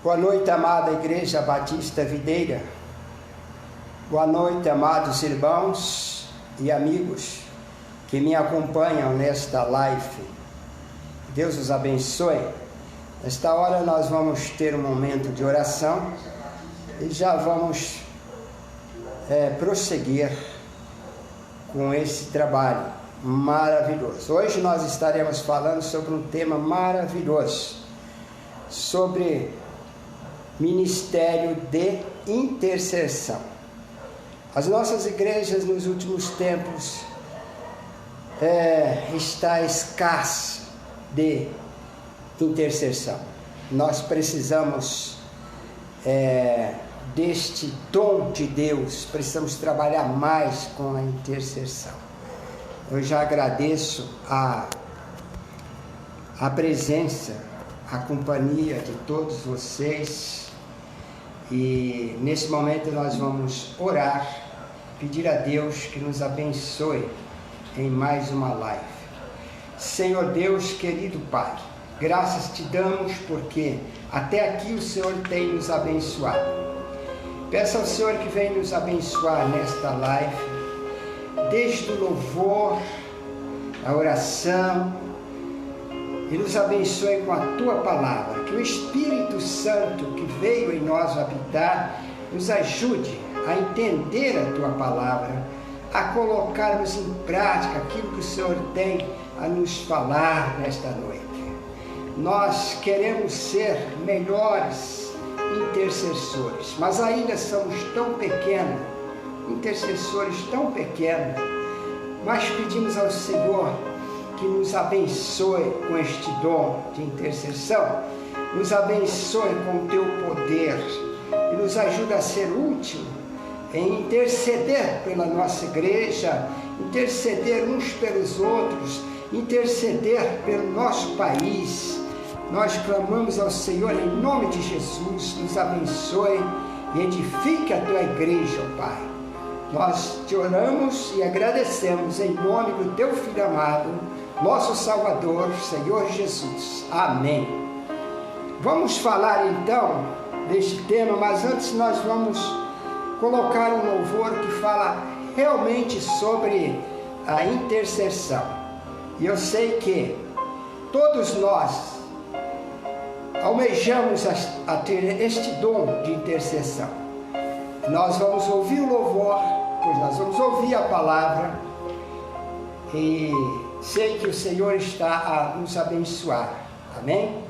Boa noite, amada Igreja Batista Videira. Boa noite, amados irmãos e amigos que me acompanham nesta live. Deus os abençoe. Nesta hora nós vamos ter um momento de oração e já vamos prosseguir com esse trabalho maravilhoso. Hoje nós estaremos falando sobre um tema maravilhoso, sobre ministério de intercessão. As nossas igrejas nos últimos tempos está escassa de intercessão. Nós precisamos deste dom de Deus, precisamos trabalhar mais com a intercessão. Eu já agradeço a presença, a companhia de todos vocês, e nesse momento nós vamos orar, pedir a Deus que nos abençoe em mais uma live. Senhor Deus, querido Pai, graças te damos porque até aqui o Senhor tem nos abençoado. Peço ao Senhor que venha nos abençoar nesta live, desde o louvor, a oração, e nos abençoe com a Tua Palavra, que o Espírito Santo que veio em nós habitar, nos ajude a entender a Tua Palavra, a colocarmos em prática aquilo que o Senhor tem a nos falar nesta noite. Nós queremos ser melhores intercessores, mas ainda somos tão pequenos, intercessores tão pequenos, mas pedimos ao Senhor que nos abençoe com este dom de intercessão, nos abençoe com o Teu poder e nos ajude a ser útil em interceder pela nossa igreja, interceder uns pelos outros, interceder pelo nosso país. Nós clamamos ao Senhor em nome de Jesus, nos abençoe e edifique a Tua igreja, ó Pai. Nós te oramos e agradecemos em nome do Teu Filho amado, nosso Salvador, Senhor Jesus. Amém. Vamos falar então deste tema, mas antes nós vamos colocar um louvor que fala realmente sobre a intercessão. E eu sei que todos nós almejamos a ter este dom de intercessão. Nós vamos ouvir o louvor, pois nós vamos ouvir a palavra, e sei que o Senhor está a nos abençoar. Amém?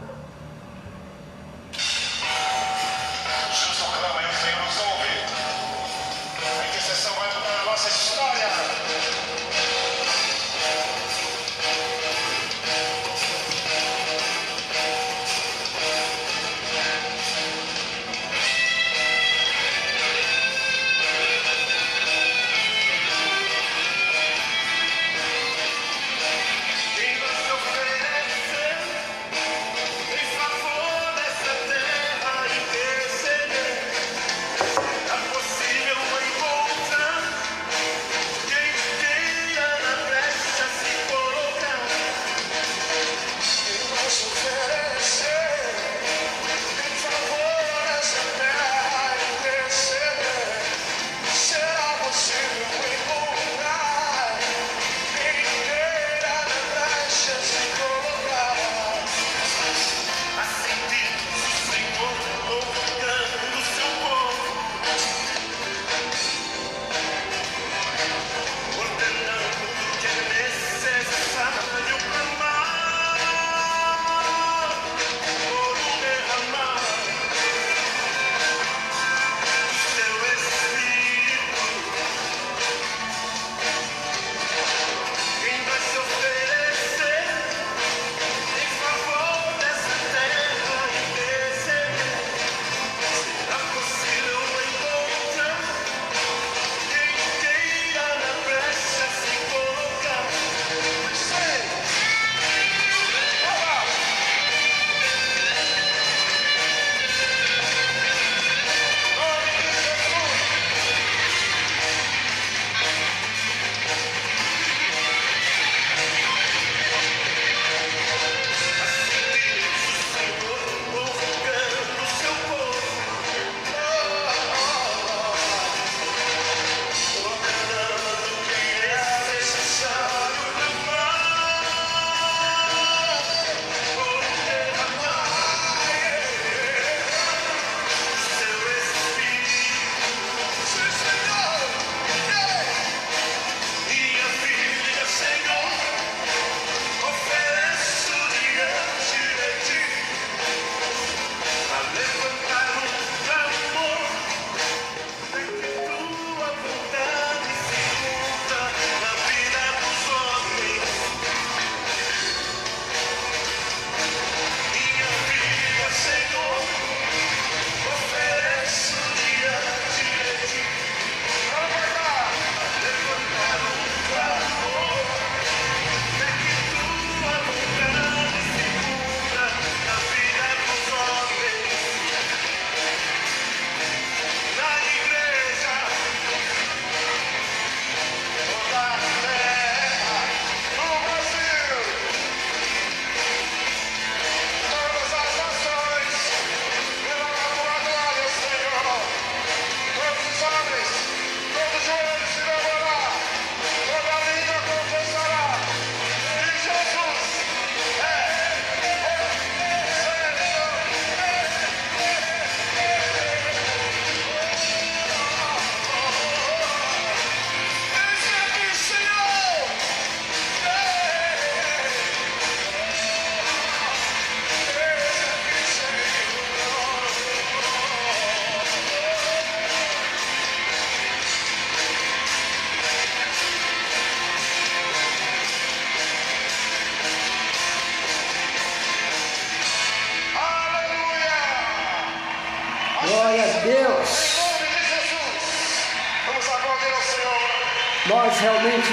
Nós realmente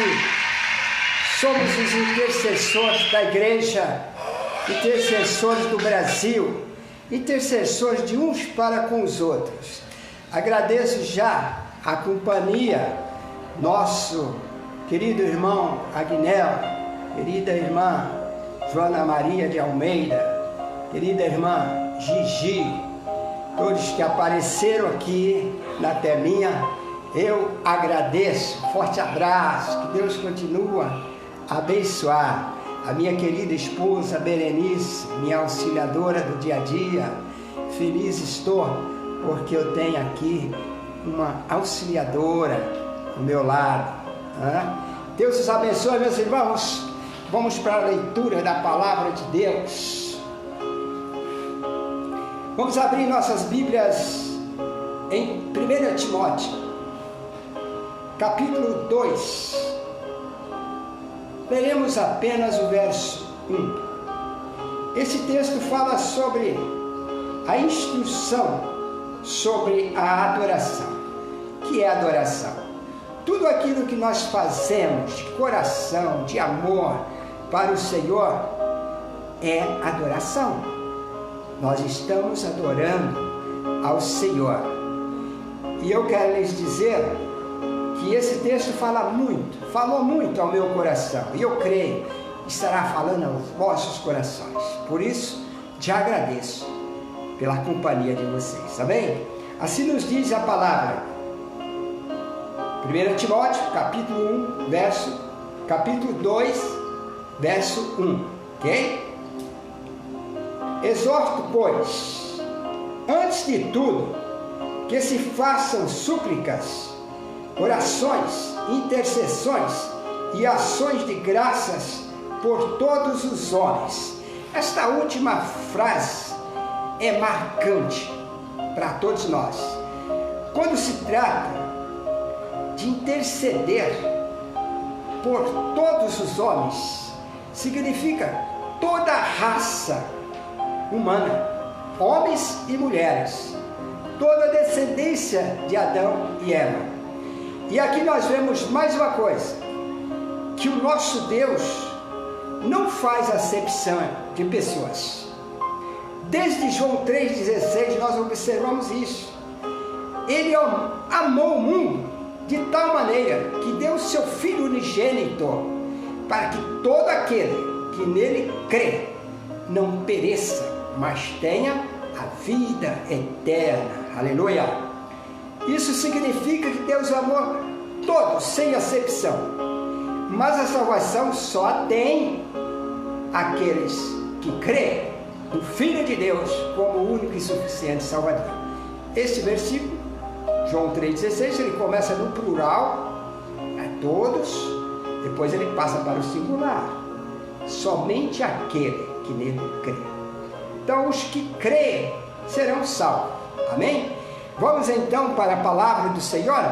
somos os intercessores da igreja, intercessores do Brasil, intercessores de uns para com os outros. Agradeço já a companhia, nosso querido irmão Agnel, querida irmã Joana Maria de Almeida, querida irmã Gigi, todos que apareceram aqui na telinha, eu agradeço. Forte abraço, que Deus continua a abençoar a minha querida esposa Berenice, minha auxiliadora do dia a dia. Feliz estou porque eu tenho aqui uma auxiliadora ao meu lado. Deus os abençoe, meus irmãos. Vamos para a leitura da palavra de Deus. Vamos abrir nossas Bíblias em 1 Timóteo, capítulo 2. Leremos apenas o verso 1. Esse texto fala sobre a instrução sobre a adoração. O que é adoração? Tudo aquilo que nós fazemos de coração, de amor para o Senhor é adoração. Nós estamos adorando ao Senhor. E eu quero lhes dizer que esse texto falou muito ao meu coração. E eu creio que estará falando aos vossos corações. Por isso, te agradeço pela companhia de vocês. Amém? Assim nos diz a palavra. 1 Timóteo, capítulo 2, verso 1. Ok? Exorto, pois, antes de tudo, que se façam súplicas, orações, intercessões e ações de graças por todos os homens. Esta última frase é marcante para todos nós. Quando se trata de interceder por todos os homens, significa toda a raça humana, homens e mulheres, toda a descendência de Adão e Eva. E aqui nós vemos mais uma coisa, que o nosso Deus não faz acepção de pessoas. Desde João 3,16 nós observamos isso. Ele amou o mundo de tal maneira que deu o seu Filho unigênito, para que todo aquele que nele crê não pereça, mas tenha a vida eterna. Aleluia! Isso significa que Deus amou todos, sem acepção. Mas a salvação só tem aqueles que creem no Filho de Deus como o único e suficiente Salvador. Este versículo, João 3,16, ele começa no plural, a todos, depois ele passa para o singular. Somente aquele que nele crê. Então, os que creem serão salvos. Amém? Vamos então para a palavra do Senhor?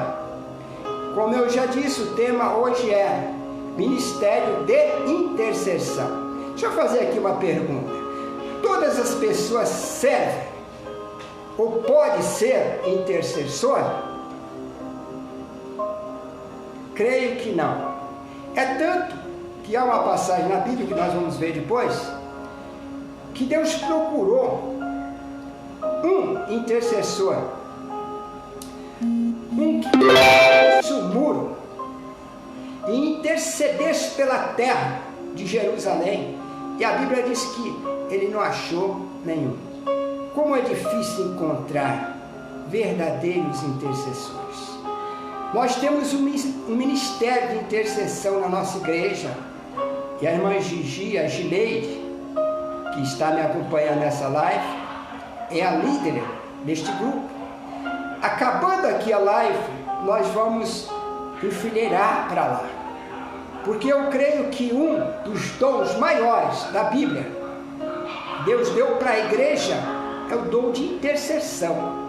Como eu já disse, o tema hoje é Ministério de Intercessão. Deixa eu fazer aqui uma pergunta. Todas as pessoas servem ou pode ser intercessor? Creio que não. É tanto que há uma passagem na Bíblia que nós vamos ver depois, que Deus procurou um intercessor, um que fosse o muro e intercedesse pela terra de Jerusalém. E a Bíblia diz que ele não achou nenhum. Como é difícil encontrar verdadeiros intercessores. Nós temos um ministério de intercessão na nossa igreja, e a irmã Gigi, a Gileide, que está me acompanhando nessa live, é a líder deste grupo. Acabando aqui a live, nós vamos enfileirar para lá, porque eu creio que um dos dons maiores da Bíblia, Deus deu para a igreja, é o dom de intercessão.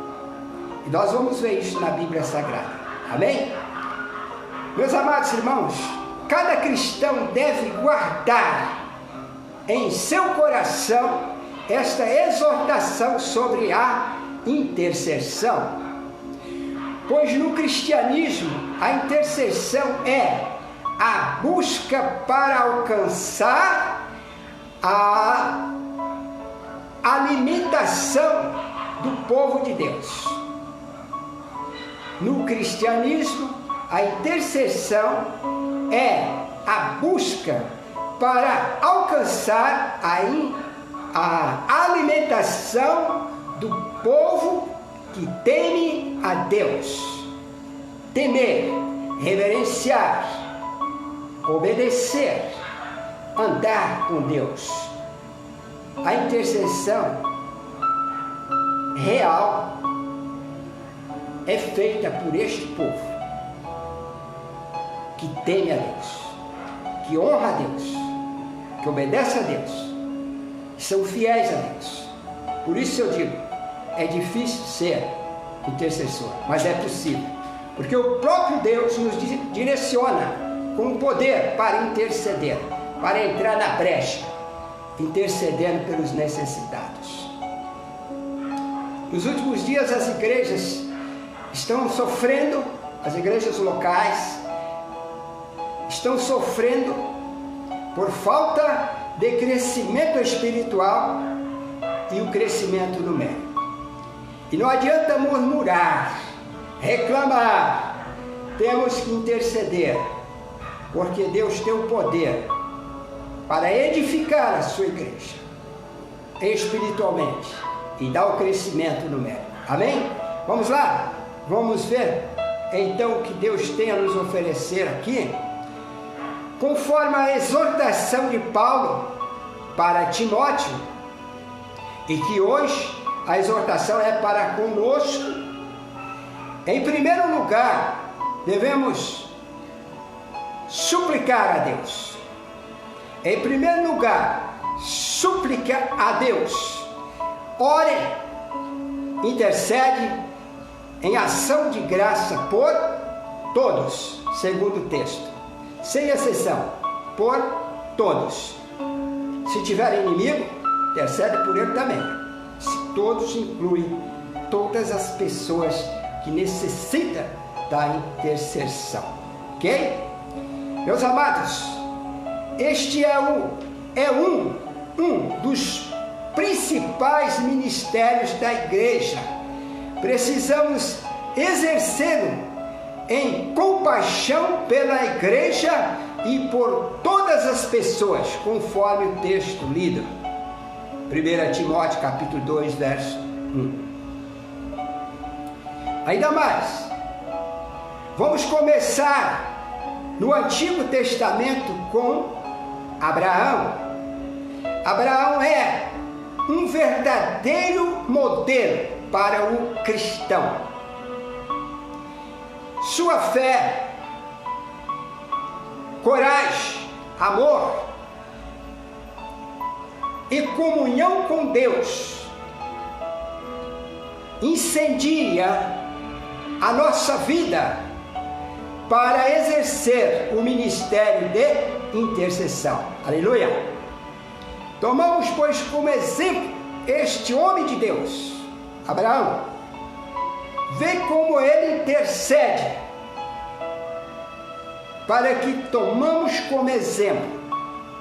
E nós vamos ver isso na Bíblia Sagrada. Amém? Meus amados irmãos, cada cristão deve guardar em seu coração esta exortação sobre a intercessão. Pois no cristianismo A intercessão é a busca para alcançar a alimentação do povo de Deus. No cristianismo, a intercessão é a busca para alcançar a alimentação do povo que teme a Deus. Temer, reverenciar, obedecer, andar com Deus. A intercessão real é feita por este povo que teme a Deus, que honra a Deus, que obedece a Deus, que são fiéis a Deus. Por isso eu digo, é difícil ser intercessor, mas é possível. Porque o próprio Deus nos direciona com poder para interceder, para entrar na brecha, intercedendo pelos necessitados. Nos últimos dias as igrejas estão sofrendo, as igrejas locais estão sofrendo por falta de crescimento espiritual e o crescimento numérico. E não adianta murmurar, reclamar, temos que interceder, porque Deus tem o poder para edificar a sua igreja espiritualmente e dar o crescimento numérico. Amém? Vamos lá? Vamos ver então o que Deus tem a nos oferecer aqui, conforme a exortação de Paulo para Timóteo, e que hoje a exortação é para conosco. Em primeiro lugar, devemos suplicar a Deus. Em primeiro lugar, súplica a Deus. Ore, intercede em ação de graça por todos, segundo o texto. Sem exceção, por todos. Se tiver inimigo, intercede por ele também. Se todos incluem todas as pessoas que necessitam da intercessão. Ok? Meus amados, este é um dos principais ministérios da igreja. Precisamos exercê-lo em compaixão pela igreja e por todas as pessoas, conforme o texto lido. 1 Timóteo capítulo 2, verso 1. Ainda mais, vamos começar no Antigo Testamento com Abraão. Abraão é um verdadeiro modelo para o cristão. Sua fé, coragem, amor e comunhão com Deus incendia a nossa vida para exercer o ministério de intercessão. Aleluia! Tomamos, pois, como exemplo este homem de Deus, Abraão. Vê como ele intercede, para que tomamos como exemplo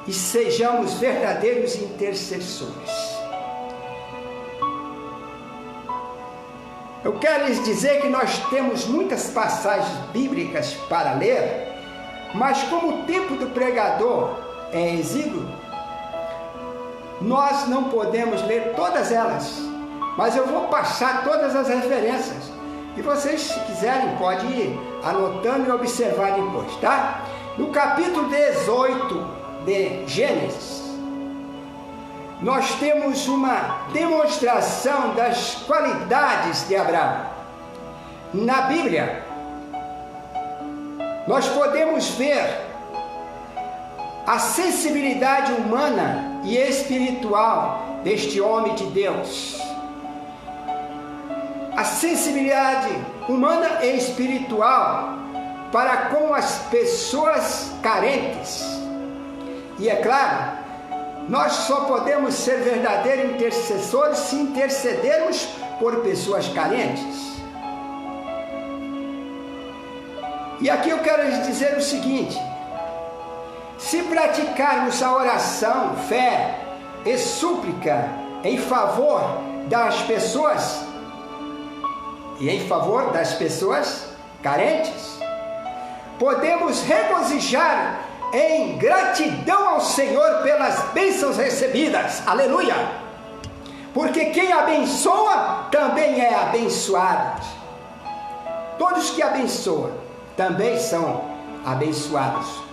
e sejamos verdadeiros intercessores. Eu quero lhes dizer que nós temos muitas passagens bíblicas para ler, mas como o tempo do pregador é exíguo, nós não podemos ler todas elas, mas eu vou passar todas as referências. E vocês, se quiserem, podem ir anotando e observar depois, tá? No capítulo 18 de Gênesis, nós temos uma demonstração das qualidades de Abraão. Na Bíblia, nós podemos ver a sensibilidade humana e espiritual deste homem de Deus. A sensibilidade humana e espiritual para com as pessoas carentes. E é claro, nós só podemos ser verdadeiros intercessores se intercedermos por pessoas carentes. E aqui eu quero lhes dizer o seguinte: se praticarmos a oração, fé e súplica em favor das pessoas, e em favor das pessoas carentes, podemos regozijar em gratidão ao Senhor pelas bênçãos recebidas. Aleluia! Porque quem abençoa também é abençoado. Todos que abençoam também são abençoados.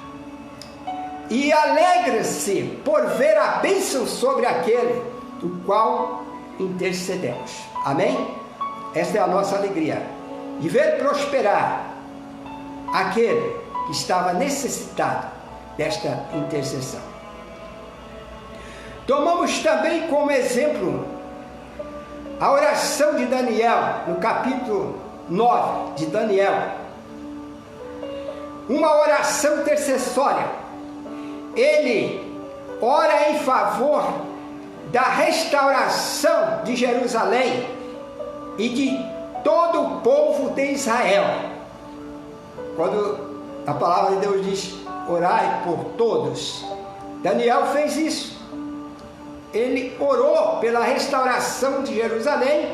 E alegra-se por ver a bênção sobre aquele do qual intercedemos. Amém? Esta é a nossa alegria, de ver prosperar aquele que estava necessitado desta intercessão. Tomamos também como exemplo a oração de Daniel, no capítulo 9 de Daniel. Uma oração intercessória. Ele ora em favor da restauração de Jerusalém e de todo o povo de Israel. Quando a palavra de Deus diz: orai por todos, Daniel fez isso. Ele orou pela restauração de Jerusalém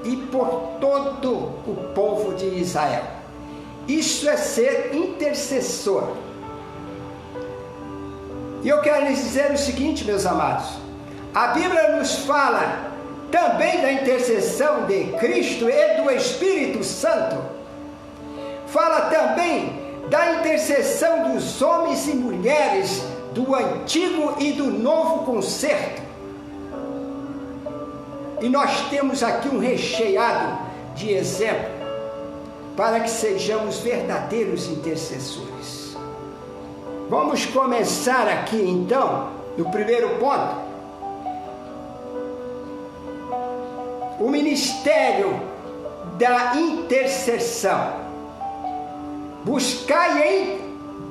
e por todo o povo de Israel. Isso é ser intercessor. E eu quero lhes dizer o seguinte, meus amados: a Bíblia nos fala também da intercessão de Cristo e do Espírito Santo. Fala também da intercessão dos homens e mulheres do Antigo e do Novo Concerto. E nós temos aqui um recheado de exemplo para que sejamos verdadeiros intercessores. Vamos começar aqui então, no primeiro ponto, o ministério da intercessão.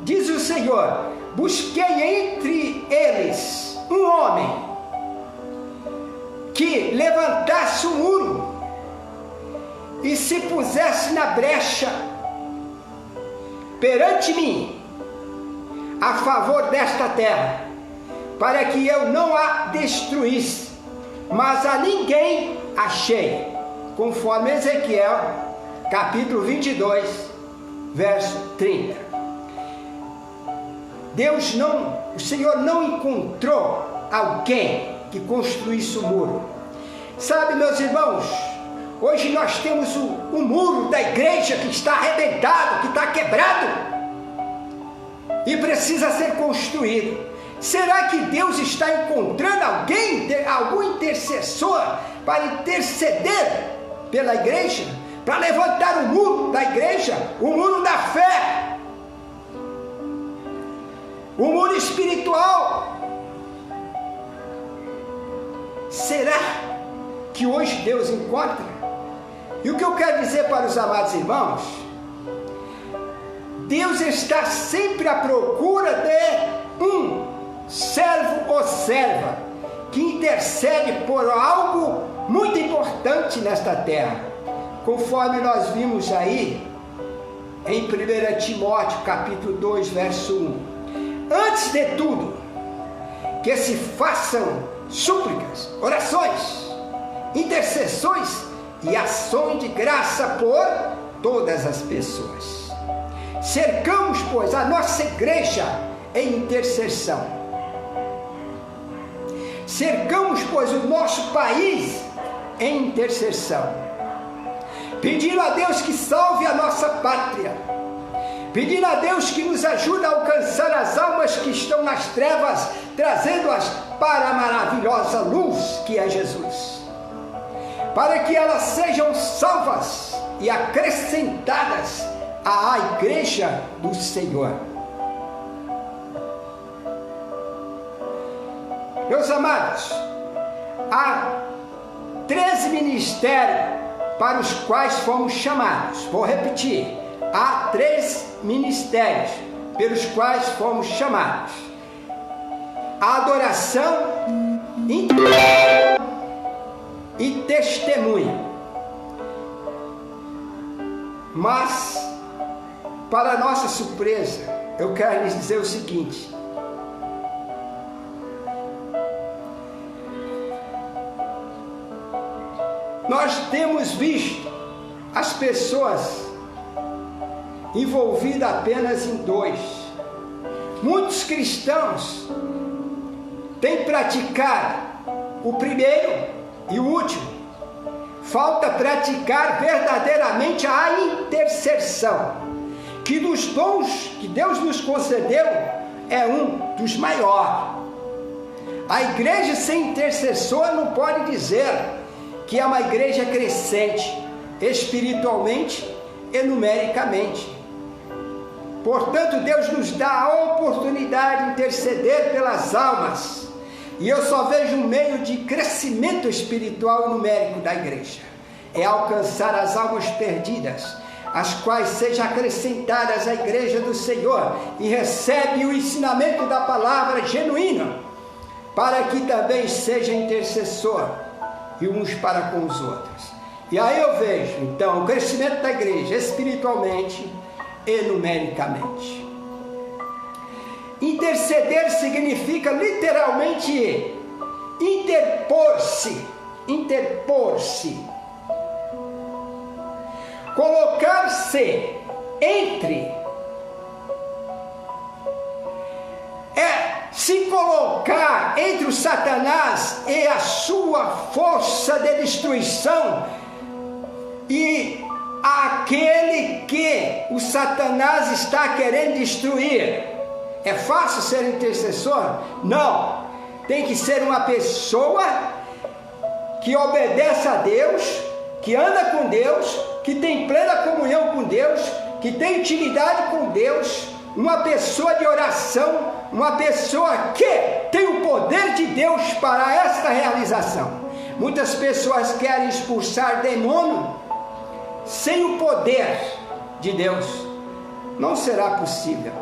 Diz o Senhor, busquei entre eles um homem que levantasse o muro e se pusesse na brecha perante mim, a favor desta terra, para que eu não a destruísse, mas a ninguém achei, conforme Ezequiel, capítulo 22, verso 30. O Senhor não encontrou alguém que construísse o muro. Sabe, meus irmãos, hoje nós temos o muro da igreja que está arrebentado, que está quebrado e precisa ser construído. Será que Deus está encontrando algum intercessor para interceder pela igreja, para levantar o muro da igreja, o muro da fé, o muro espiritual? Será que hoje Deus encontra? E o que eu quero dizer para os amados irmãos: Deus está sempre à procura de um servo ou serva que intercede por algo muito importante nesta terra, conforme nós vimos aí em 1 Timóteo capítulo 2, verso 1. Antes de tudo, que se façam súplicas, orações, intercessões e ações de graça por todas as pessoas. Cercamos, pois, a nossa igreja em intercessão. Cercamos, pois, o nosso país em intercessão, pedindo a Deus que salve a nossa pátria, pedindo a Deus que nos ajude a alcançar as almas que estão nas trevas, trazendo-as para a maravilhosa luz que é Jesus, para que elas sejam salvas e acrescentadas à igreja do Senhor. Meus amados, há 13 ministérios para os quais fomos chamados. Vou repetir: há 3 ministérios pelos quais fomos chamados: a adoração, intercessão e testemunho. Mas para nossa surpresa, eu quero lhes dizer o seguinte: nós temos visto as pessoas envolvidas apenas em dois. Muitos cristãos têm praticado o primeiro e o último. Falta praticar verdadeiramente a intercessão, que dos dons que Deus nos concedeu é um dos maiores. A igreja sem intercessor não pode dizer que é uma igreja crescente espiritualmente e numericamente. Portanto, Deus nos dá a oportunidade de interceder pelas almas, e eu só vejo um meio de crescimento espiritual e numérico da igreja, é alcançar as almas perdidas, as quais sejam acrescentadas à igreja do Senhor e recebe o ensinamento da palavra genuína, para que também seja intercessor e uns para com os outros. E aí eu vejo então o crescimento da igreja espiritualmente e numericamente. Interceder significa literalmente interpor-se, colocar-se entre, se colocar entre o Satanás e a sua força de destruição e aquele que o Satanás está querendo destruir. É fácil ser intercessor? Não. Tem que ser uma pessoa que obedece a Deus, que anda com Deus, que tem plena comunhão com Deus, que tem intimidade com Deus, uma pessoa de oração, uma pessoa que tem o poder de Deus para esta realização. Muitas pessoas querem expulsar demônio sem o poder de Deus. Não será possível.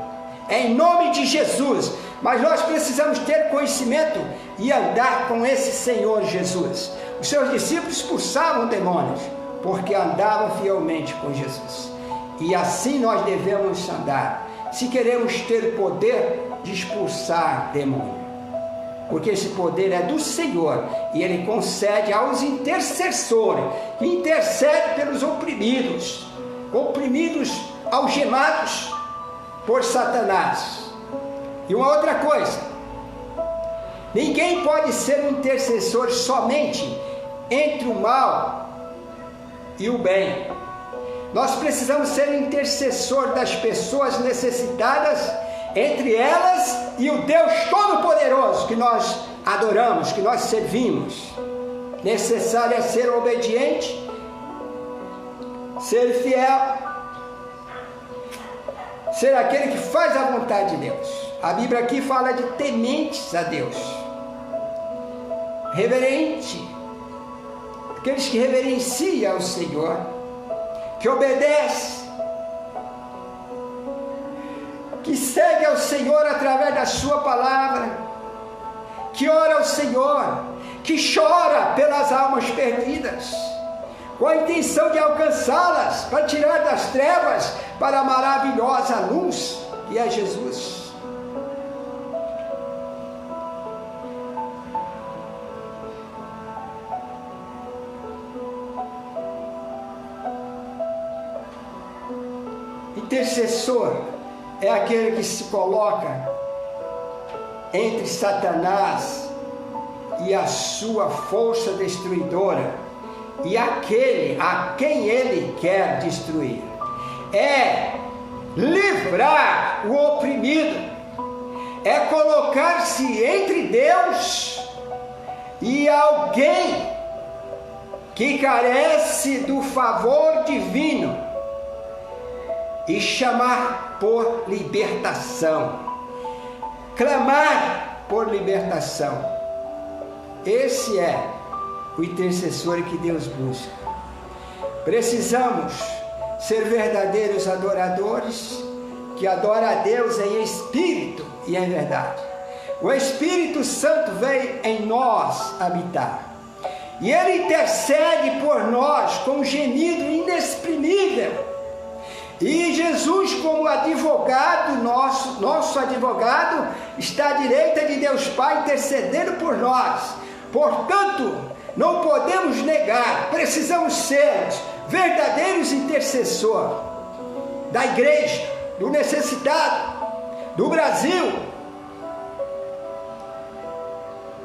É em nome de Jesus. Mas nós precisamos ter conhecimento e andar com esse Senhor Jesus. Os seus discípulos expulsavam demônios porque andavam fielmente com Jesus. E assim nós devemos andar, se queremos ter poder de expulsar demônio. Porque esse poder é do Senhor e Ele concede aos intercessores, que intercede pelos oprimidos, algemados por Satanás. E uma outra coisa, ninguém pode ser um intercessor somente entre o mal e o bem. Nós precisamos ser intercessor das pessoas necessitadas, entre elas e o Deus Todo-Poderoso que nós adoramos, que nós servimos. Necessário é ser obediente, ser fiel, ser aquele que faz a vontade de Deus. A Bíblia aqui fala de tementes a Deus, reverente, aqueles que reverenciam ao Senhor, que obedecem, que segue ao Senhor através da sua palavra, que ora ao Senhor, que chora pelas almas perdidas, com a intenção de alcançá-las, para tirar das trevas para a maravilhosa luz que é Jesus. Intercessor é aquele que se coloca entre Satanás e a sua força destruidora e aquele a quem ele quer destruir. É livrar o oprimido, é colocar-se entre Deus e alguém que carece do favor divino e chamar por libertação, clamar por libertação. Esse é o intercessor que Deus busca. Precisamos ser verdadeiros adoradores, que adoram a Deus em espírito e em verdade. O Espírito Santo veio em nós habitar, e Ele intercede por nós com um gemido inexprimível. E Jesus, como advogado, nosso advogado, está à direita de Deus Pai, intercedendo por nós. Portanto, não podemos negar, precisamos ser verdadeiros intercessores da igreja, do necessitado, do Brasil.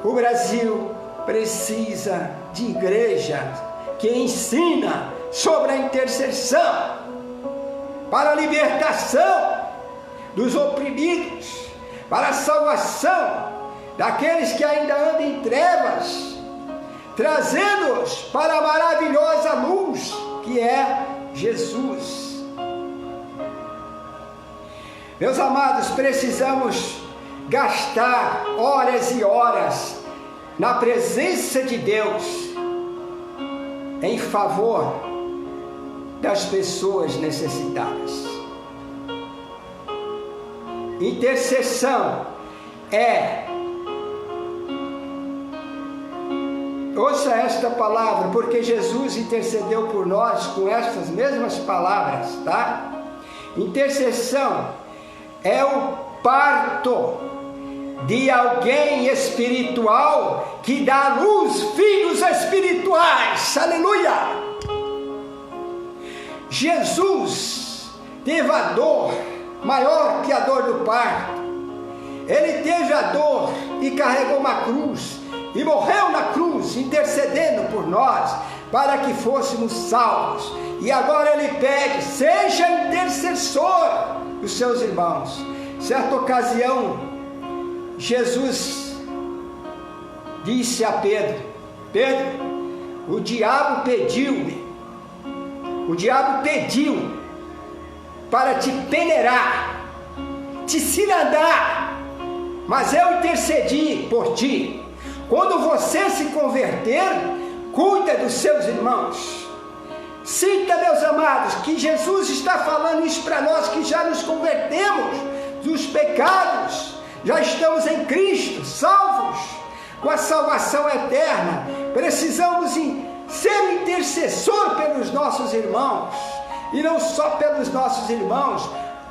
O Brasil precisa de igreja que ensina sobre a intercessão para a libertação dos oprimidos, para a salvação daqueles que ainda andam em trevas, trazendo-os para a maravilhosa luz que é Jesus. Meus amados, precisamos gastar horas e horas na presença de Deus em favor das pessoas necessitadas. Intercessão ouça esta palavra, porque Jesus intercedeu por nós com estas mesmas palavras, tá? Intercessão é o parto de alguém espiritual que dá à luz filhos espirituais. Aleluia! Jesus teve a dor maior que a dor do parto. Ele teve a dor e carregou uma cruz e morreu na cruz, intercedendo por nós para que fôssemos salvos. E agora ele pede: seja intercessor dos seus irmãos. Certa ocasião, Jesus disse a Pedro: Pedro, o diabo pediu para te peneirar, te cilindrar, mas eu intercedi por ti. Quando você se converter, cuida dos seus irmãos. Sinta, meus amados, que Jesus está falando isso para nós que já nos convertemos dos pecados, já estamos em Cristo, salvos, com a salvação eterna. Precisamos ser intercessor pelos nossos irmãos, e não só pelos nossos irmãos,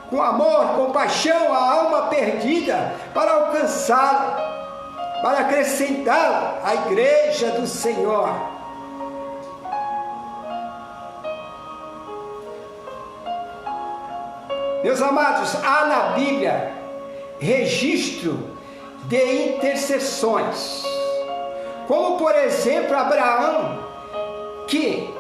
com amor, compaixão à alma perdida, para alcançá-la, para acrescentá-la à igreja do Senhor. Meus amados, há na Bíblia registro de intercessões, como por exemplo Abraão, que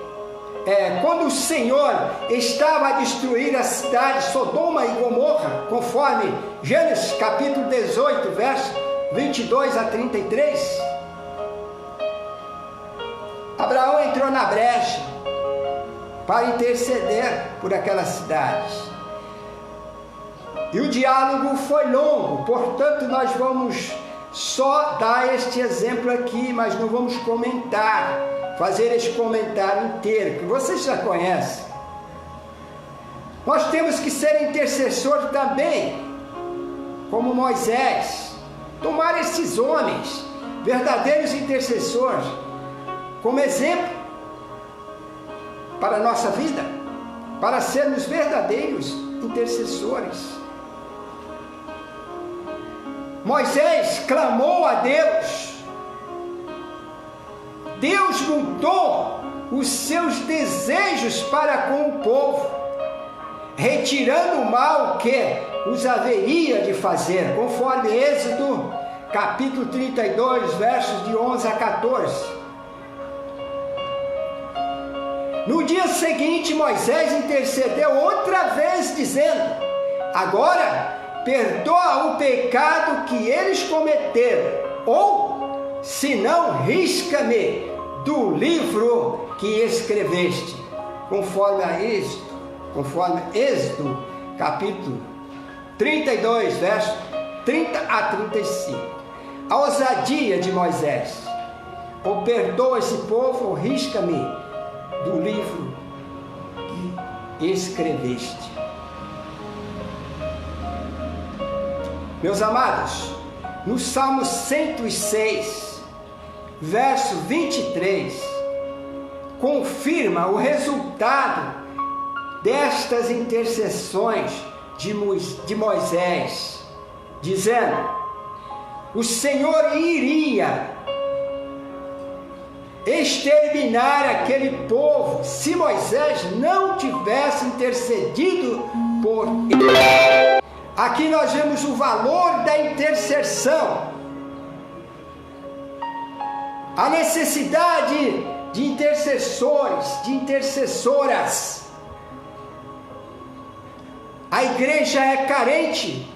quando o Senhor estava a destruir a cidade Sodoma e Gomorra, conforme Gênesis capítulo 18, versos 22 a 33, Abraão entrou na brecha para interceder por aquelas cidades. E o diálogo foi longo, portanto nós vamos só dar este exemplo aqui, mas não vamos comentar, fazer este comentário inteiro, que vocês já conhecem. Nós temos que ser intercessor também, como Moisés, tomar esses homens, verdadeiros intercessores, como exemplo para a nossa vida, para sermos verdadeiros intercessores. Moisés clamou a Deus. Deus mudou os seus desejos para com o povo, retirando o mal que os haveria de fazer, conforme Êxodo capítulo 32, versos de 11 a 14. No dia seguinte, Moisés intercedeu outra vez, dizendo: agora perdoa o pecado que eles cometeram, ou, se não, risca-me do livro que escreveste, conforme Êxodo, capítulo 32, versos 30 a 35. A ousadia de Moisés: ou perdoa esse povo, ou risca-me do livro que escreveste. Meus amados, no Salmo 106, verso 23, confirma o resultado destas intercessões de Moisés, dizendo: o Senhor iria exterminar aquele povo se Moisés não tivesse intercedido por ele. Aqui nós vemos o valor da intercessão, a necessidade de intercessores, de intercessoras. A igreja é carente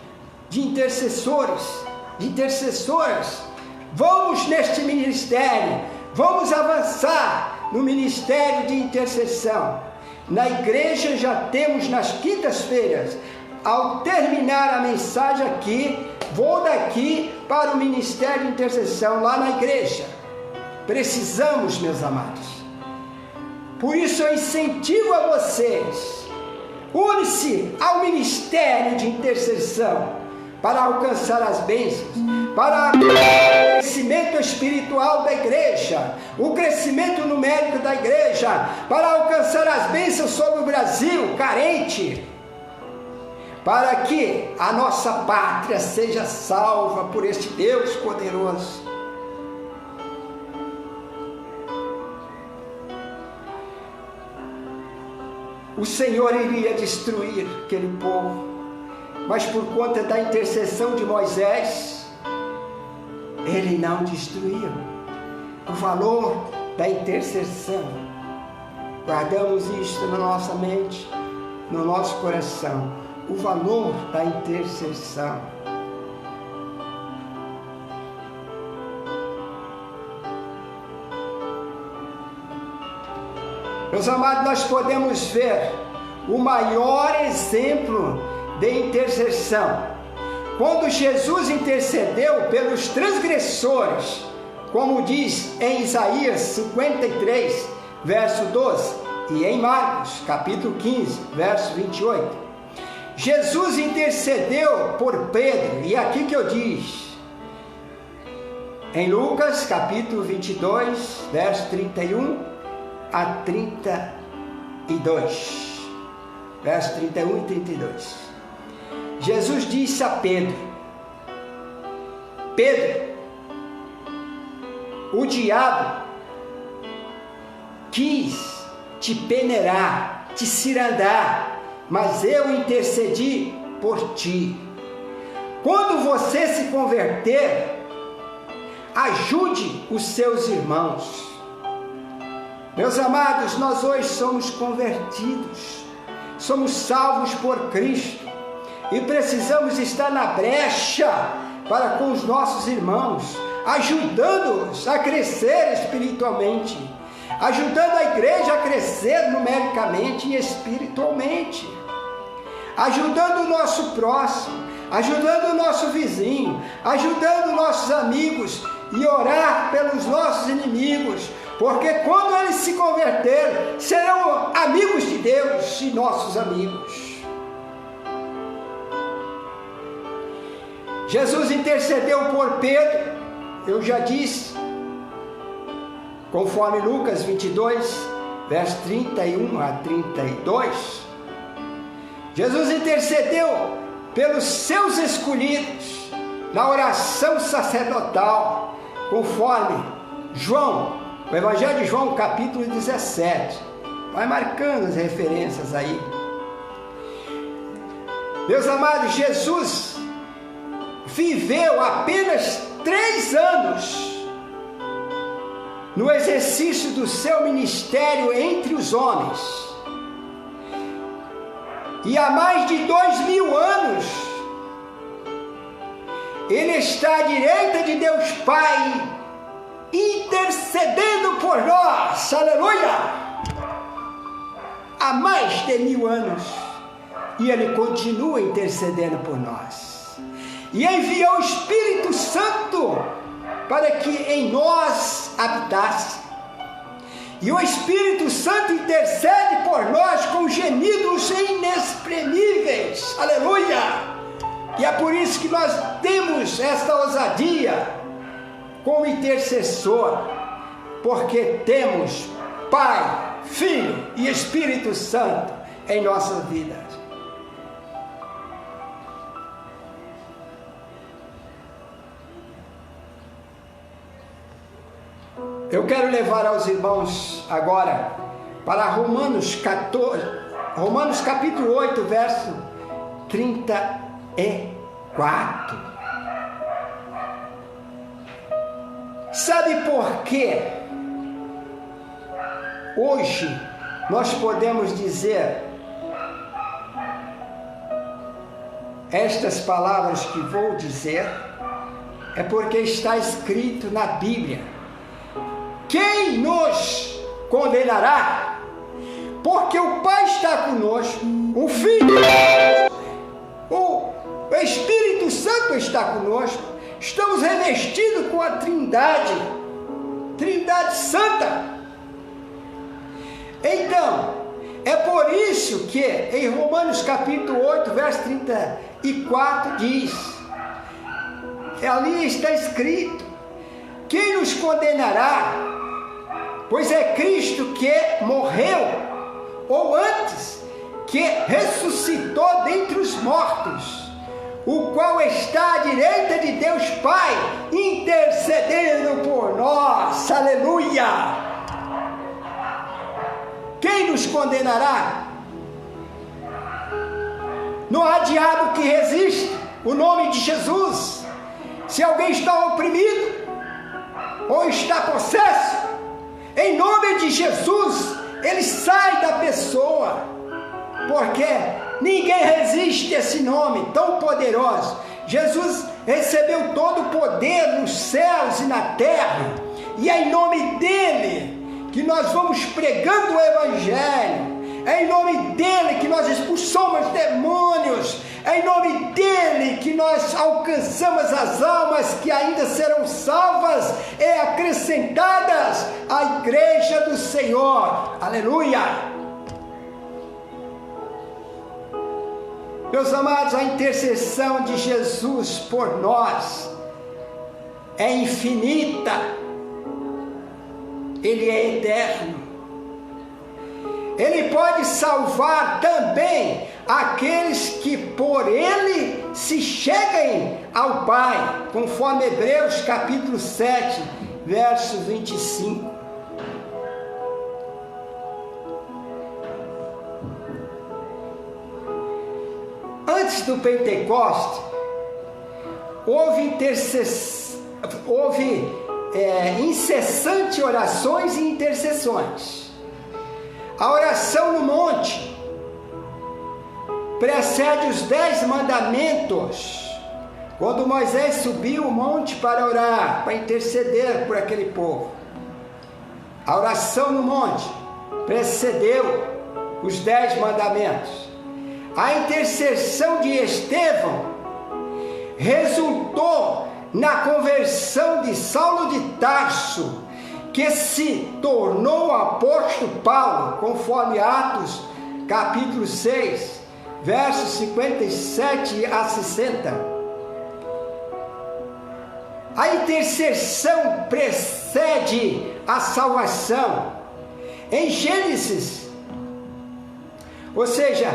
de intercessores, de intercessoras. Vamos neste ministério, vamos avançar no ministério de intercessão. Na igreja já temos nas quintas-feiras, ao terminar a mensagem aqui, vou daqui para o ministério de intercessão lá na igreja. Precisamos, meus amados. Por isso eu incentivo a vocês, une-se ao ministério de intercessão para alcançar as bênçãos, para o crescimento espiritual da igreja, o crescimento numérico da igreja, para alcançar as bênçãos sobre o Brasil carente, para que a nossa pátria seja salva por este Deus poderoso. O Senhor iria destruir aquele povo, mas por conta da intercessão de Moisés, ele não destruiu. O valor da intercessão, guardamos isto na nossa mente, no nosso coração, o valor da intercessão. Meus amados, nós podemos ver o maior exemplo de intercessão quando Jesus intercedeu pelos transgressores, como diz em Isaías 53, verso 12, e em Marcos, capítulo 15, verso 28. Jesus intercedeu por Pedro, e aqui que eu diz, em Lucas, capítulo 22, verso 31 a 32, verso 31 e 32. Jesus disse a Pedro: Pedro, o diabo quis te peneirar, te cirandar, mas eu intercedi por ti. Quando você se converter, ajude os seus irmãos. Meus amados, nós hoje somos convertidos, somos salvos por Cristo e precisamos estar na brecha para com os nossos irmãos, ajudando-os a crescer espiritualmente, ajudando a igreja a crescer numericamente e espiritualmente, ajudando o nosso próximo, ajudando o nosso vizinho, ajudando nossos amigos e orar pelos nossos inimigos, porque quando eles se converterem, serão amigos de Deus e nossos amigos. Jesus intercedeu por Pedro, eu já disse, conforme Lucas 22, verso 31 a 32. Jesus intercedeu pelos seus escolhidos na oração sacerdotal, conforme João, o Evangelho de João, capítulo 17. Vai marcando as referências aí. Meus amados, Jesus viveu apenas 3 anos no exercício do seu ministério entre os homens. E há mais de 2000 anos, Ele está à direita de Deus Pai, intercedendo por nós, aleluia, há mais de 1000 anos, e Ele continua intercedendo por nós, e enviou o Espírito Santo para que em nós habitasse, e o Espírito Santo intercede por nós com gemidos inexprimíveis, aleluia, e é por isso que nós temos esta ousadia como intercessor, porque temos Pai, Filho e Espírito Santo em nossas vidas. Eu quero levar aos irmãos agora para Romanos capítulo 8, verso 34. Sabe por quê? Hoje nós podemos dizer estas palavras que vou dizer, é porque está escrito na Bíblia: quem nos condenará? Porque o Pai está conosco, o Filho, o Espírito Santo está conosco, estamos revestidos com a Trindade Santa. Então, é por isso que em Romanos capítulo 8, verso 34 diz, ali está escrito: quem nos condenará? Pois é Cristo que morreu, ou antes, que ressuscitou dentre os mortos, o qual está à direita de Deus Pai, intercedendo por nós. Aleluia! Quem nos condenará? Não há diabo que resista o nome de Jesus. Se alguém está oprimido ou está possesso, em nome de Jesus, ele sai da pessoa, porque ninguém resiste a esse nome tão poderoso. Jesus recebeu todo o poder nos céus e na terra, e é em nome dele que nós vamos pregando o Evangelho, é em nome dele que nós expulsamos demônios, é em nome dele que nós alcançamos as almas que ainda serão salvas e acrescentadas à igreja do Senhor. Aleluia! Meus amados, a intercessão de Jesus por nós é infinita. Ele é eterno. Ele pode salvar também aqueles que por ele se cheguem ao Pai, conforme Hebreus capítulo 7, verso 25. Antes do Pentecostes, houve incessante orações e intercessões. A oração no monte precede os 10 mandamentos. Quando Moisés subiu o monte para orar, para interceder por aquele povo, a oração no monte precedeu os 10 mandamentos. A intercessão de Estevão resultou na conversão de Saulo de Tarso, que se tornou o apóstolo Paulo, conforme Atos capítulo 6, versos 57 a 60. A intercessão precede a salvação. Em Gênesis, ou seja,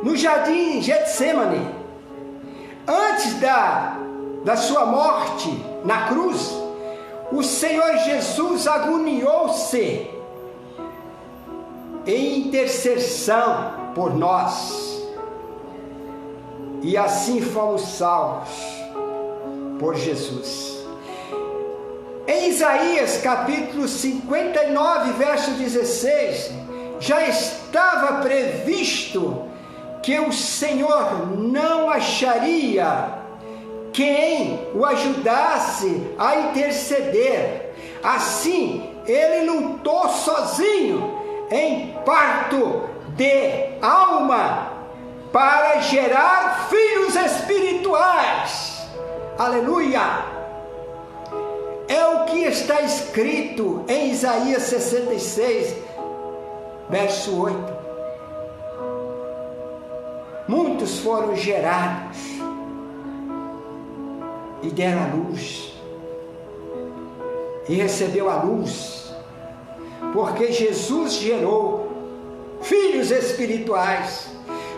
no jardim Getsêmani, antes da sua morte na cruz, o Senhor Jesus agoniou-se em intercessão por nós, e assim fomos salvos por Jesus. Em Isaías capítulo 59, verso 16, já estava previsto que o Senhor não acharia quem o ajudasse a interceder. Assim, ele lutou sozinho em parto de alma para gerar filhos espirituais. Aleluia! É o que está escrito em Isaías 66, verso 8. Muitos foram gerados e deram a luz, e recebeu a luz, porque Jesus gerou filhos espirituais,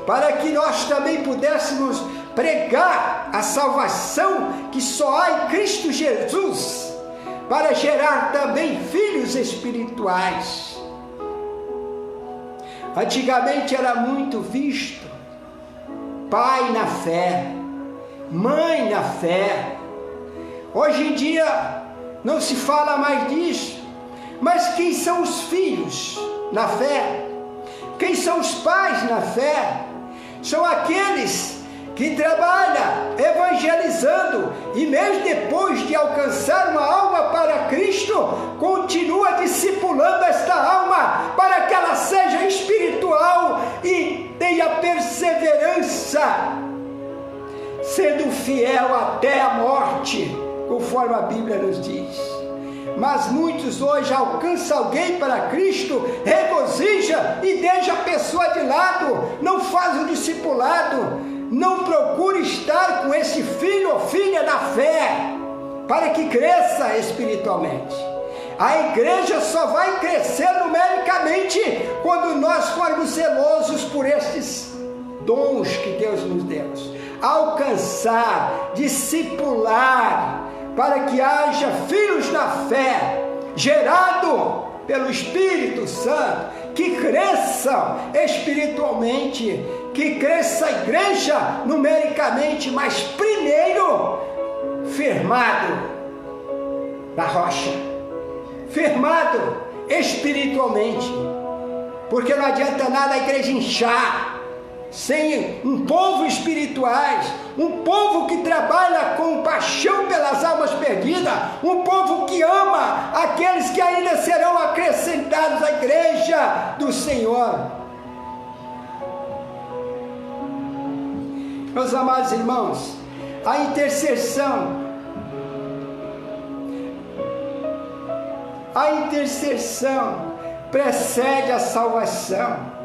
para que nós também pudéssemos pregar a salvação que só há em Cristo Jesus, para gerar também filhos espirituais. Antigamente era muito visto pai na fé, mãe na fé. Hoje em dia não se fala mais disso. Mas quem são os filhos na fé? Quem são os pais na fé? São aqueles que trabalham evangelizando e mesmo depois de alcançar uma alma para Cristo, continua discipulando esta alma para que ela seja espiritual e tenha perseverança, sendo fiel até a morte, conforme a Bíblia nos diz. Mas muitos hoje alcançam alguém para Cristo, regozija e deixa a pessoa de lado, não faz o discipulado, não procura estar com esse filho ou filha na fé, para que cresça espiritualmente. A igreja só vai crescer numericamente quando nós formos zelosos por estes dons que Deus nos deu. Alcançar, discipular, para que haja filhos na fé, gerado pelo Espírito Santo, que cresçam espiritualmente, que cresça a igreja numericamente, mas primeiro firmado na rocha, firmado espiritualmente, porque não adianta nada a igreja inchar sem um povo espirituais, um povo que trabalha com paixão pelas almas perdidas, um povo que ama aqueles que ainda serão acrescentados à igreja do Senhor. Meus amados irmãos, a intercessão precede a salvação.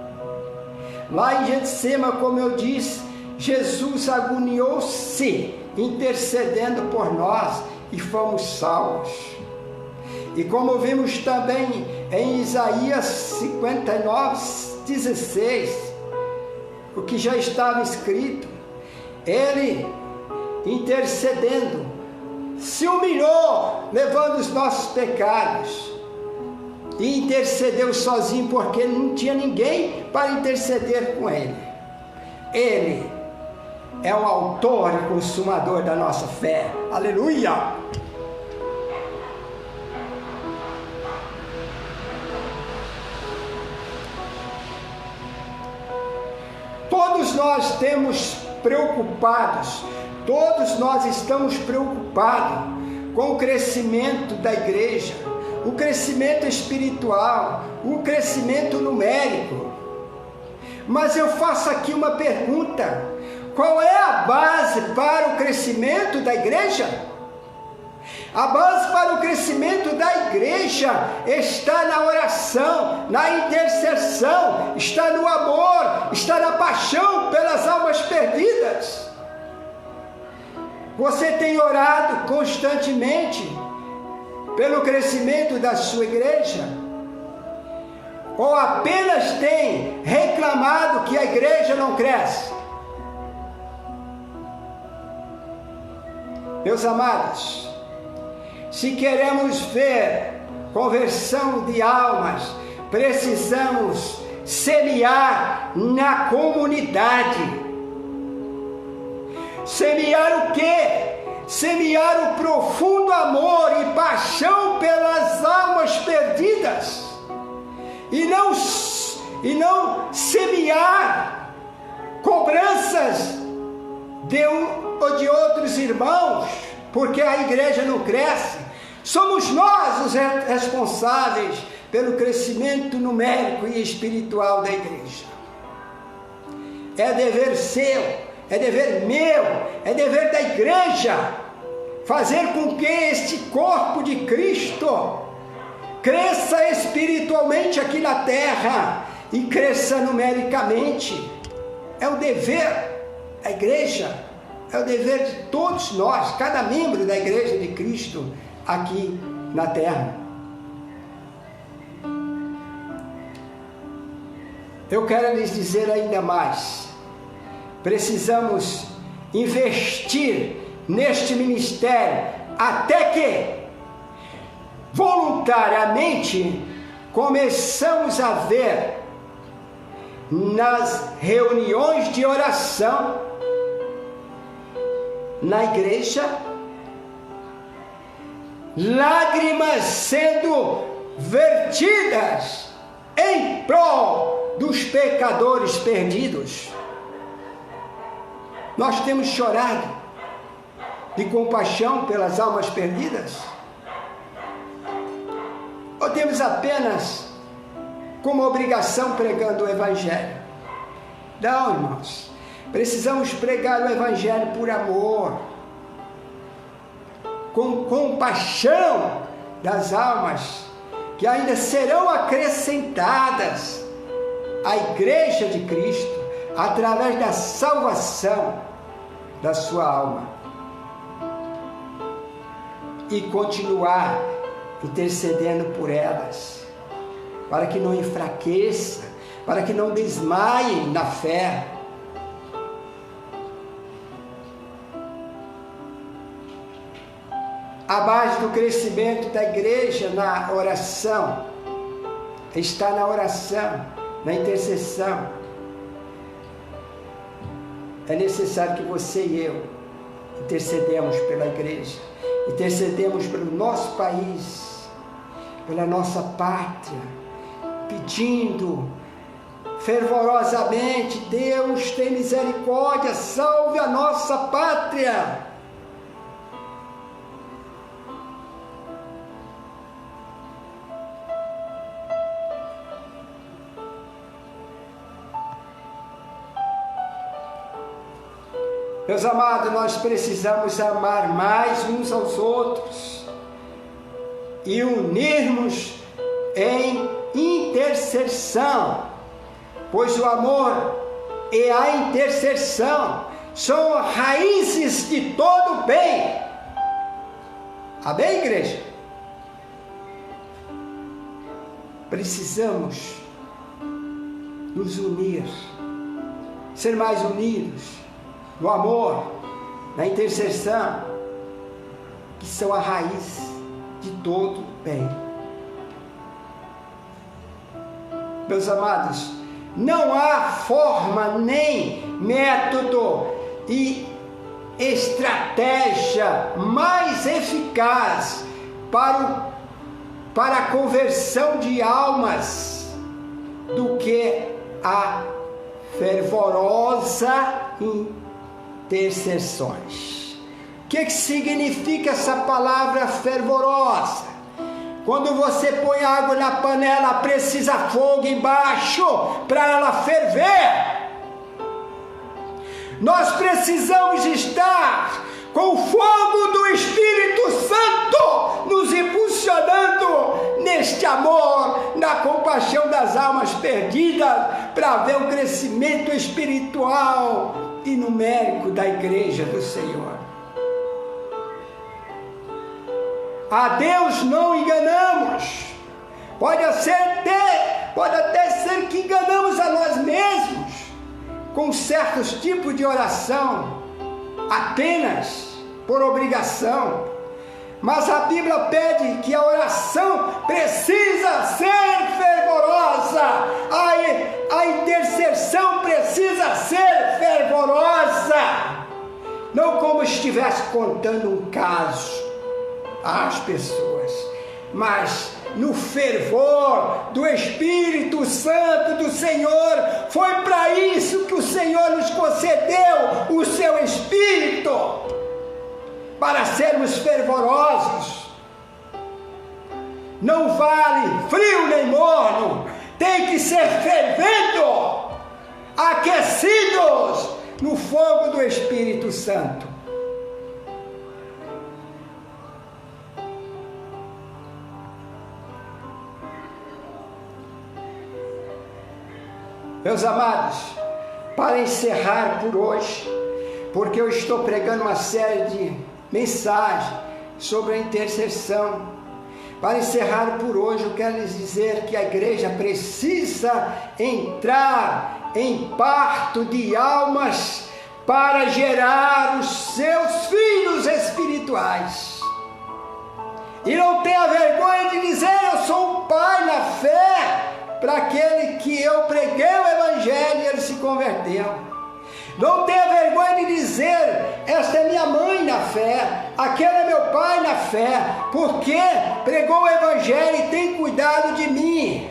Lá em Getsêmani, como eu disse, Jesus agoniou-se, intercedendo por nós, e fomos salvos. E como vimos também em Isaías 59:16, o que já estava escrito, ele, intercedendo, se humilhou, levando os nossos pecados, e intercedeu sozinho, porque não tinha ninguém para interceder com ele. Ele é o autor e consumador da nossa fé. Aleluia! Todos nós temos preocupados, todos nós estamos preocupados com o crescimento da igreja, o crescimento espiritual, o crescimento numérico. Mas eu faço aqui uma pergunta: qual é a base para o crescimento da igreja? A base para o crescimento da igreja está na oração, na intercessão, está no amor, está na paixão pelas almas perdidas. Você tem orado constantemente pelo crescimento da sua igreja? Ou apenas tem reclamado que a igreja não cresce? Meus amados, se queremos ver conversão de almas, precisamos semear na comunidade. Semear o quê? Semear o profundo amor e paixão pelas almas perdidas, e não semear cobranças de um ou de outros irmãos, porque a igreja não cresce. Somos nós os responsáveis pelo crescimento numérico e espiritual da igreja. É dever seu, é dever meu, é dever da igreja fazer com que este corpo de Cristo cresça espiritualmente aqui na terra e cresça numericamente. É o dever da igreja, é o dever de todos nós, cada membro da igreja de Cristo aqui na terra. eu quero lhes dizer ainda mais. Precisamos investir neste ministério até que voluntariamente começamos a ver nas reuniões de oração na igreja lágrimas sendo vertidas em prol dos pecadores perdidos. Nós temos chorado de compaixão pelas almas perdidas? Ou temos apenas como obrigação pregando o Evangelho? Não, irmãos. Precisamos pregar o Evangelho por amor, com compaixão das almas que ainda serão acrescentadas à Igreja de Cristo através da salvação da sua alma. E continuar intercedendo por elas, para que não enfraqueça, para que não desmaiem na fé. A base do crescimento da igreja na oração, está na oração, na intercessão. É necessário que você e eu intercedemos pela igreja, intercedemos pelo nosso país, pela nossa pátria, pedindo fervorosamente: Deus, tem misericórdia, salve a nossa pátria. Meus amados, nós precisamos amar mais uns aos outros e unirmos em intercessão, pois o amor e a intercessão são raízes de todo o bem. Amém, igreja? Precisamos nos unir, ser mais unidos no amor, na intercessão, que são a raiz de todo bem. Meus amados, não há forma nem método e estratégia mais eficaz para a conversão de almas do que a fervorosa intercessões. O que significa essa palavra fervorosa? Quando você põe água na panela, precisa fogo embaixo para ela ferver. Nós precisamos estar com o fogo do Espírito Santo nos impulsionando neste amor, na compaixão das almas perdidas, para ver o crescimento espiritual e numérico da igreja do Senhor. A Deus não enganamos. Pode até ser que enganamos a nós mesmos com certos tipos de oração, apenas por obrigação. Mas a Bíblia pede que a oração precisa ser fervorosa, a intercessão precisa ser fervorosa, não como estivesse contando um caso às pessoas, mas no fervor do Espírito Santo do Senhor. Foi para isso que o Senhor nos concedeu o seu Espírito, para sermos fervorosos. Não vale frio nem morno, tem que ser fervendo, aquecidos no fogo do Espírito Santo. Meus amados, para encerrar por hoje, porque eu estou pregando uma série de mensagens sobre a intercessão, Para encerrar por hoje, eu quero lhes dizer que a igreja precisa entrar em parto de almas para gerar os seus filhos espirituais. E não tenha vergonha de dizer: eu sou um pai na fé, para aquele que eu preguei o evangelho e ele se converteu. Não tenha vergonha de dizer: esta é minha mãe na fé, aquele é meu pai na fé, porque pregou o evangelho e tem cuidado de mim.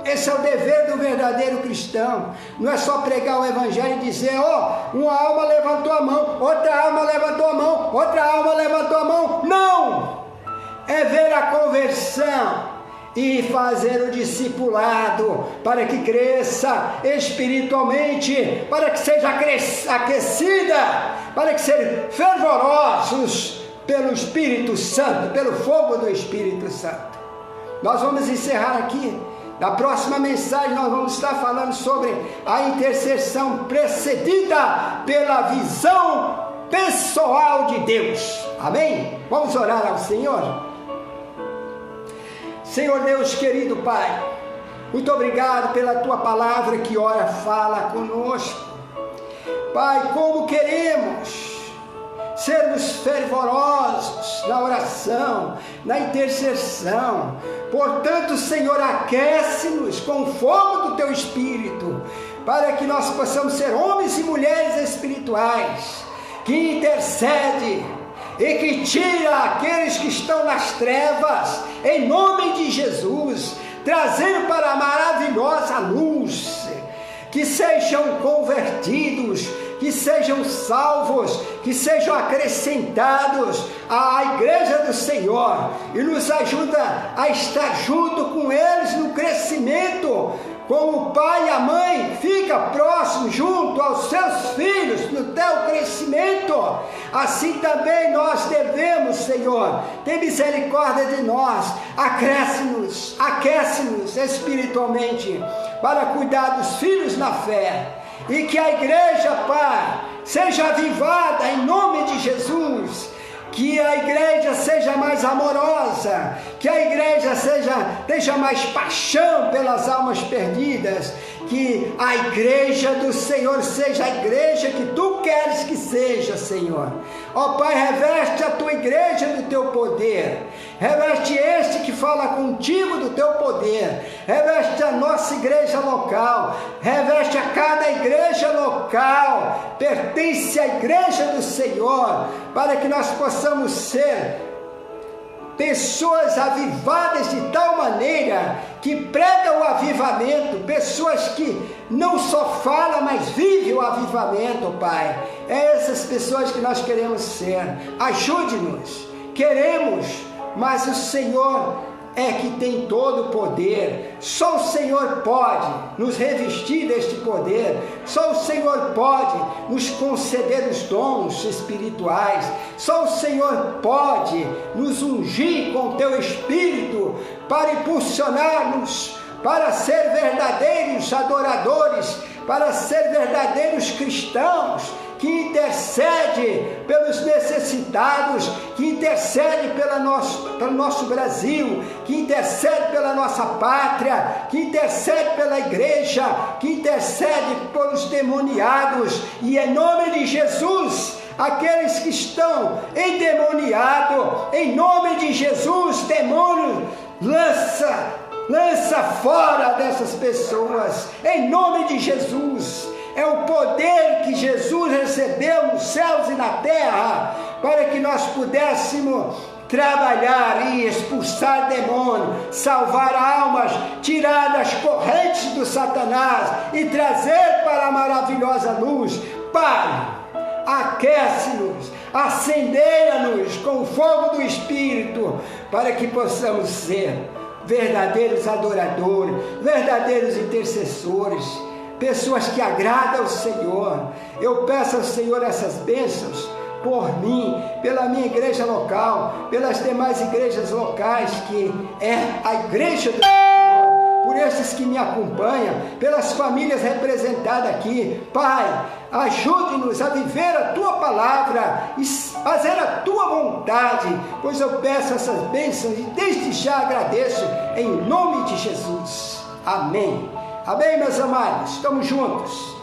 Esse é o dever do verdadeiro cristão. Não é só pregar o evangelho e dizer: ó, uma alma levantou a mão, outra alma levantou a mão, outra alma levantou a mão. Não! É ver a conversão e fazer o discipulado para que cresça espiritualmente, para que seja aquecida, para que sejam fervorosos pelo Espírito Santo, pelo fogo do Espírito Santo. Nós vamos encerrar aqui. Na próxima mensagem nós vamos estar falando sobre a intercessão precedida pela visão pessoal de Deus. Amém? Vamos orar ao Senhor? Senhor Deus, querido Pai, muito obrigado pela Tua palavra que ora fala conosco. Pai, como queremos sermos fervorosos na oração, na intercessão. Portanto, Senhor, aquece-nos com o fogo do Teu Espírito, para que nós possamos ser homens e mulheres espirituais, que intercedem e que tira aqueles que estão nas trevas, em nome de Jesus, trazendo para a maravilhosa luz, que sejam convertidos, que sejam salvos, que sejam acrescentados à igreja do Senhor, e nos ajuda a estar junto com eles no crescimento, como o pai e a mãe fica próximo junto aos seus filhos no teu crescimento. Assim também nós devemos, Senhor, ter misericórdia de nós, aquece-nos espiritualmente para cuidar dos filhos na fé, e que a igreja, Pai, seja avivada em nome de Jesus. Que a igreja seja mais amorosa, que a igreja tenha mais paixão pelas almas perdidas, que a igreja do Senhor seja a igreja que Tu queres que seja, Senhor. Ó Pai, reveste a Tua igreja do Teu poder, reveste este que fala contigo do Teu poder, reveste a nossa igreja local, reveste a cada igreja local, pertence à igreja do Senhor, para que nós possamos ser pessoas avivadas de tal maneira que pregam o avivamento, pessoas que não só falam, mas vivem o avivamento, Pai. É essas pessoas que nós queremos ser. Ajude-nos, queremos, mas o Senhor é que tem todo o poder. Só o Senhor pode nos revestir deste poder. Só o Senhor pode nos conceder os dons espirituais. Só o Senhor pode nos ungir com Teu Espírito para impulsionar-nos para ser verdadeiros adoradores, para ser verdadeiros cristãos, que intercede pelos necessitados, que intercede pelo nosso Brasil, que intercede pela nossa pátria, que intercede pela igreja, que intercede pelos demoniados, e em nome de Jesus, aqueles que estão endemoniados, em nome de Jesus, demônio, lança fora dessas pessoas, em nome de Jesus. É o poder que Jesus recebeu nos céus e na terra, para que nós pudéssemos trabalhar e expulsar demônios, salvar almas, tirar das correntes do Satanás e trazer para a maravilhosa luz. Pai, aquece-nos, acendeia-nos com o fogo do Espírito, para que possamos ser verdadeiros adoradores, verdadeiros intercessores, pessoas que agradam ao Senhor. Eu peço ao Senhor essas bênçãos por mim, pela minha igreja local, pelas demais igrejas locais, que é a igreja do Senhor, por esses que me acompanham, pelas famílias representadas aqui. Pai, ajude-nos a viver a Tua palavra e fazer a Tua vontade, pois eu peço essas bênçãos e desde já agradeço em nome de Jesus. Amém. Amém, meus amados. Estamos juntos.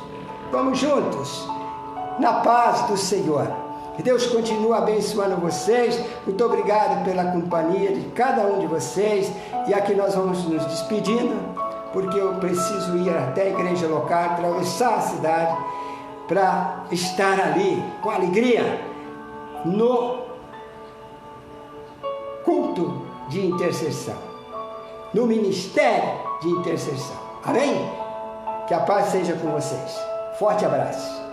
Vamos juntos na paz do Senhor. Que Deus continue abençoando vocês. Muito obrigado pela companhia de cada um de vocês. E aqui nós vamos nos despedindo, porque eu preciso ir até a igreja local, atravessar a cidade, para estar ali com alegria no culto de intercessão, no ministério de intercessão. Amém? Que a paz seja com vocês. Forte abraço.